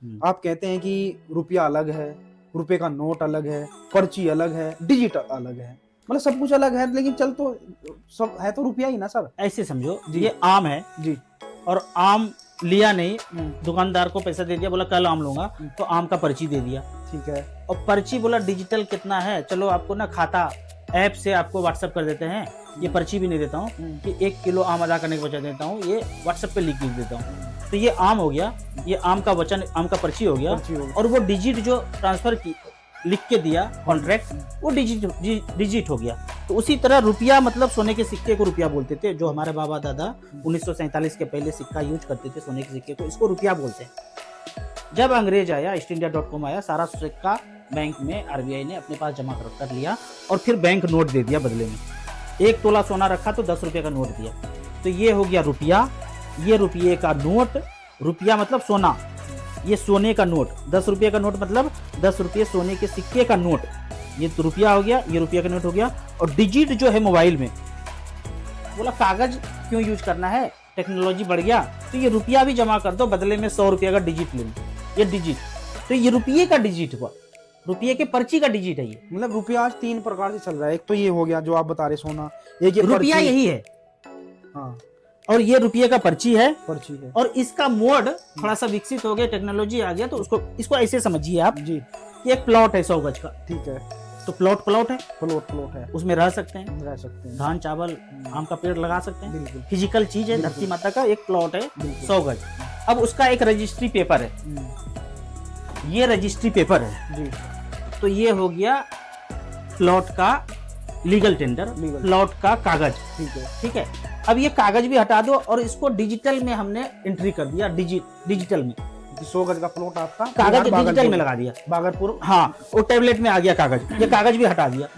आप कहते हैं कि रुपया अलग है, रुपए का नोट अलग है, पर्ची अलग है, डिजिटल अलग है, मतलब सब कुछ अलग है, लेकिन चल तो सब है तो रुपया ही ना सर। ऐसे समझो जी। ये आम है जी। और आम लिया नहीं, दुकानदार को पैसा दे दिया, बोला कल आम लूंगा, तो आम का पर्ची दे दिया। ठीक है। और पर्ची बोला डिजिटल कितना है, चलो आपको ना खाता ऐप से आपको व्हाट्सएप कर देते हैं, ये पर्ची भी नहीं देता हूँ कि 1 किलो आम अदा करने के बचा देता हूँ, ये व्हाट्सएप पे लिख देता हूँ। तो ये आम हो गया, ये आम का वचन, आम का पर्ची हो गया। और वो डिजिट जो ट्रांसफर की लिख के दिया कॉन्ट्रैक्ट, वो डिजिट हो गया। तो उसी तरह रुपया मतलब सोने के सिक्के को रुपया बोलते थे, जो हमारे बाबा दादा 1947 के पहले सिक्का यूज करते थे सोने के सिक्के को, इसको रुपया बोलते हैं। जब अंग्रेज आया, ईस्ट-इंडिया.com आया, सारा सिक्का बैंक में आरबीआई ने अपने पास जमा कर लिया और फिर बैंक नोट दे दिया बदले में। 1 तोला सोना रखा तो 10 रुपये का नोट दिया। तो ये हो गया रुपया, ये रुपये का नोट, रुपया मतलब सोना, ये सोने का नोट, 10 रुपये का नोट मतलब 10 रुपये सोने के सिक्के का नोट, ये तो रुपया हो गया, ये रुपये का नोट हो गया। और डिजिट जो है मोबाइल में, बोला कागज क्यों यूज करना है, टेक्नोलॉजी बढ़ गया, तो ये रुपया भी जमा कर दो, बदले में 100 रुपये का डिजिट ले लो, ये डिजिट। तो ये रुपये का डिजिट हुआ, रुपये के पर्ची का डिजिट है ये। मतलब रुपया आज 3 प्रकार से चल रहा है, एक तो ये हो गया जो आप बता रहे सोना, एक ये रुपया यही है, हाँ, और ये रुपये का पर्ची है। पर्ची है। और इसका मोड थोड़ा सा विकसित हो गया, टेक्नोलॉजी आ गया, तो इसको ऐसे समझिए आप जी कि एक प्लॉट है 100 गज का, ठीक है, तो प्लॉट है, प्लॉट है, उसमें रह सकते हैं, धान चावल आम का पेड़ लगा सकते हैं, बिल्कुल फिजिकल चीज है, धरती माता का एक प्लॉट है 100 गज। अब उसका एक रजिस्ट्री पेपर है, ये रजिस्ट्री पेपर है जी। तो ये हो गया प्लॉट का लीगल टेंडर, प्लॉट का कागज, ठीक है। अब ये कागज भी हटा दो और इसको डिजिटल में हमने एंट्री कर दिया, डिजिटल में 100 गज का प्लॉट आपका कागज डिजिटल में लगा दिया, बागरपुर, हाँ, वो टैबलेट में आ गया कागज, ये कागज भी हटा दिया।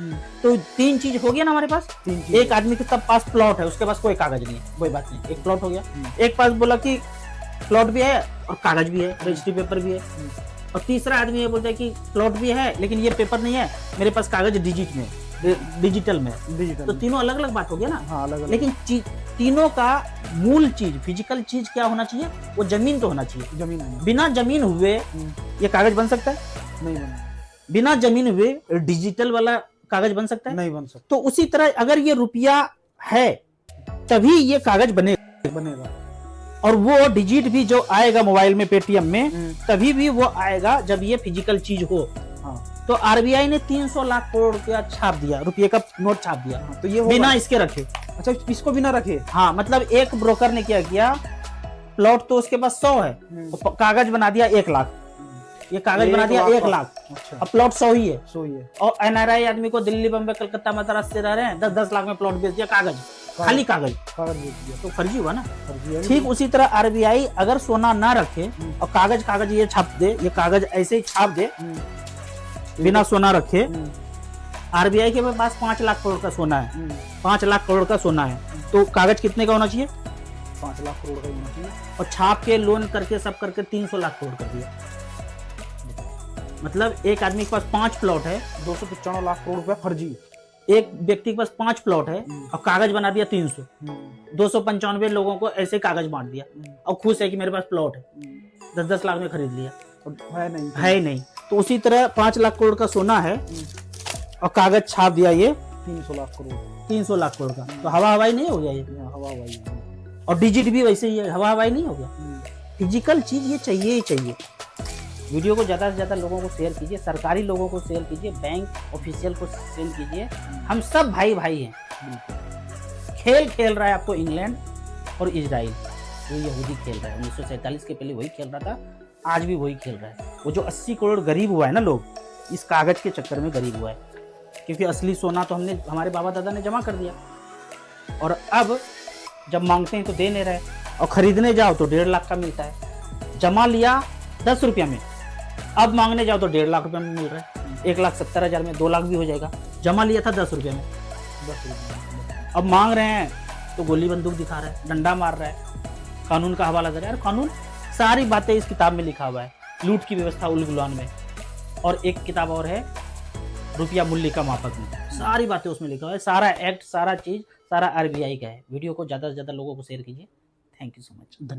तो 3 चीज हो गया ना हमारे पास। एक आदमी के पास प्लॉट है, उसके पास कोई कागज नहीं है, कोई बात नहीं, एक प्लॉट हो गया। एक पास बोला कि प्लॉट भी है और कागज भी है, रजिस्ट्री पेपर भी है। और तीसरा आदमी ये बोलता है कि प्लॉट भी है लेकिन ये पेपर नहीं है, मेरे पास कागज डिजिटल में। तो तीनों अलग अलग बात हो गया ना। हाँ, अलग अलग। लेकिन तीनों का मूल चीज, फिजिकल चीज क्या होना चाहिए, वो जमीन तो होना चाहिए। जमीन, बिना जमीन हुए ये कागज बन सकता है? नहीं बन। बिना जमीन हुए डिजिटल वाला कागज बन सकता है? नहीं बन सकता। तो उसी तरह अगर ये रुपया है तभी ये कागज बनेगा। और वो डिजिट भी जो आएगा मोबाइल में, पेटीएम में, तभी भी वो आएगा जब ये फिजिकल चीज हो। हाँ। तो आरबीआई ने 300 लाख करोड़ रुपया छाप दिया, रुपये का नोट छाप दिया। हाँ, तो ये बिना इसके रखे। अच्छा, इसको बिना रखे? हाँ, मतलब एक ब्रोकर ने क्या किया, प्लॉट तो उसके पास 100 है, तो कागज बना दिया 1 लाख, ये कागज बना दिया 1 लाख। अच्छा। अब प्लॉट 100 ही है। 100 ही है। और एनआरआई आदमी को दिल्ली, बम्बई, कलकत्ता, मद्रास से रह रहे हैं, 10-10 लाख में प्लॉट बेच दिया, कागज, खाली कागज बेच दिया, तो फर्जी हुआ ना। फर्जी। ठीक उसी तरह आरबीआई अगर सोना ना रखे और कागज ये छाप दे, ये कागज ऐसे ही छाप दे बिना सोना रखे, आरबीआई के पास 5 लाख करोड़ का सोना है, 5 लाख करोड़ का सोना है, तो कागज कितने का होना चाहिए? 5 लाख करोड़ का होना चाहिए। और छाप के लोन करके सब करके 300 लाख करोड़ कर दिया। मतलब एक आदमी के पास 5 प्लॉट है, 295 लाख करोड़ रुपया फर्जी। एक व्यक्ति के पास 5 प्लॉट है और कागज बना दिया 300, 295 लोगों को ऐसे कागज बांट दिया और खुश है कि मेरे पास प्लॉट है, 10-10 लाख में खरीद लिया, है नहीं। तो उसी तरह 5 लाख करोड़ का सोना है और कागज छाप दिया ये 300 लाख करोड़ का, तो हवा हवाई नहीं हो गया ये? हवा हवाई। और डिजिट भी वैसे ही है, हवा हवाई नहीं हो गया। फिजिकल चीज ये चाहिए ही चाहिए। वीडियो को ज़्यादा से ज़्यादा लोगों को शेयर कीजिए, सरकारी लोगों को शेयर कीजिए, बैंक ऑफिशियल को शेयर कीजिए। हम सब भाई हैं। खेल रहा है आपको इंग्लैंड और इजराइल, वो यहूदी खेल रहा है। 1947 के पहले वही खेल रहा था, आज भी वही खेल रहा है। वो जो 80 करोड़ गरीब हुआ है ना लोग, इस कागज के चक्कर में गरीब हुआ है, क्योंकि असली सोना तो हमारे बाबा दादा ने जमा कर दिया, और अब जब मांगते हैं तो दे नहीं रहे, और खरीदने जाओ तो 1.5 लाख का मिलता है। जमा लिया 10 रुपया में, अब मांगने जाओ तो 1.5 लाख रुपए में मिल रहा है। 1,70,000 में 2 लाख भी हो जाएगा। जमा लिया था 10 रुपये में, अब मांग रहे हैं तो गोली बंदूक दिखा रहा है, डंडा मार रहा है, कानून का हवाला दे रहा है। और कानून, सारी बातें इस किताब में लिखा हुआ है, लूट की व्यवस्था उल गुलान में। और एक किताब और है, रुपया मूल्य का मापक में, सारी बातें उसमें लिखा हुआ है। सारा एक्ट, सारा चीज, सारा आरबीआई का है। वीडियो को ज़्यादा से ज़्यादा लोगों को शेयर कीजिए। थैंक यू सो मच, धन्यवाद।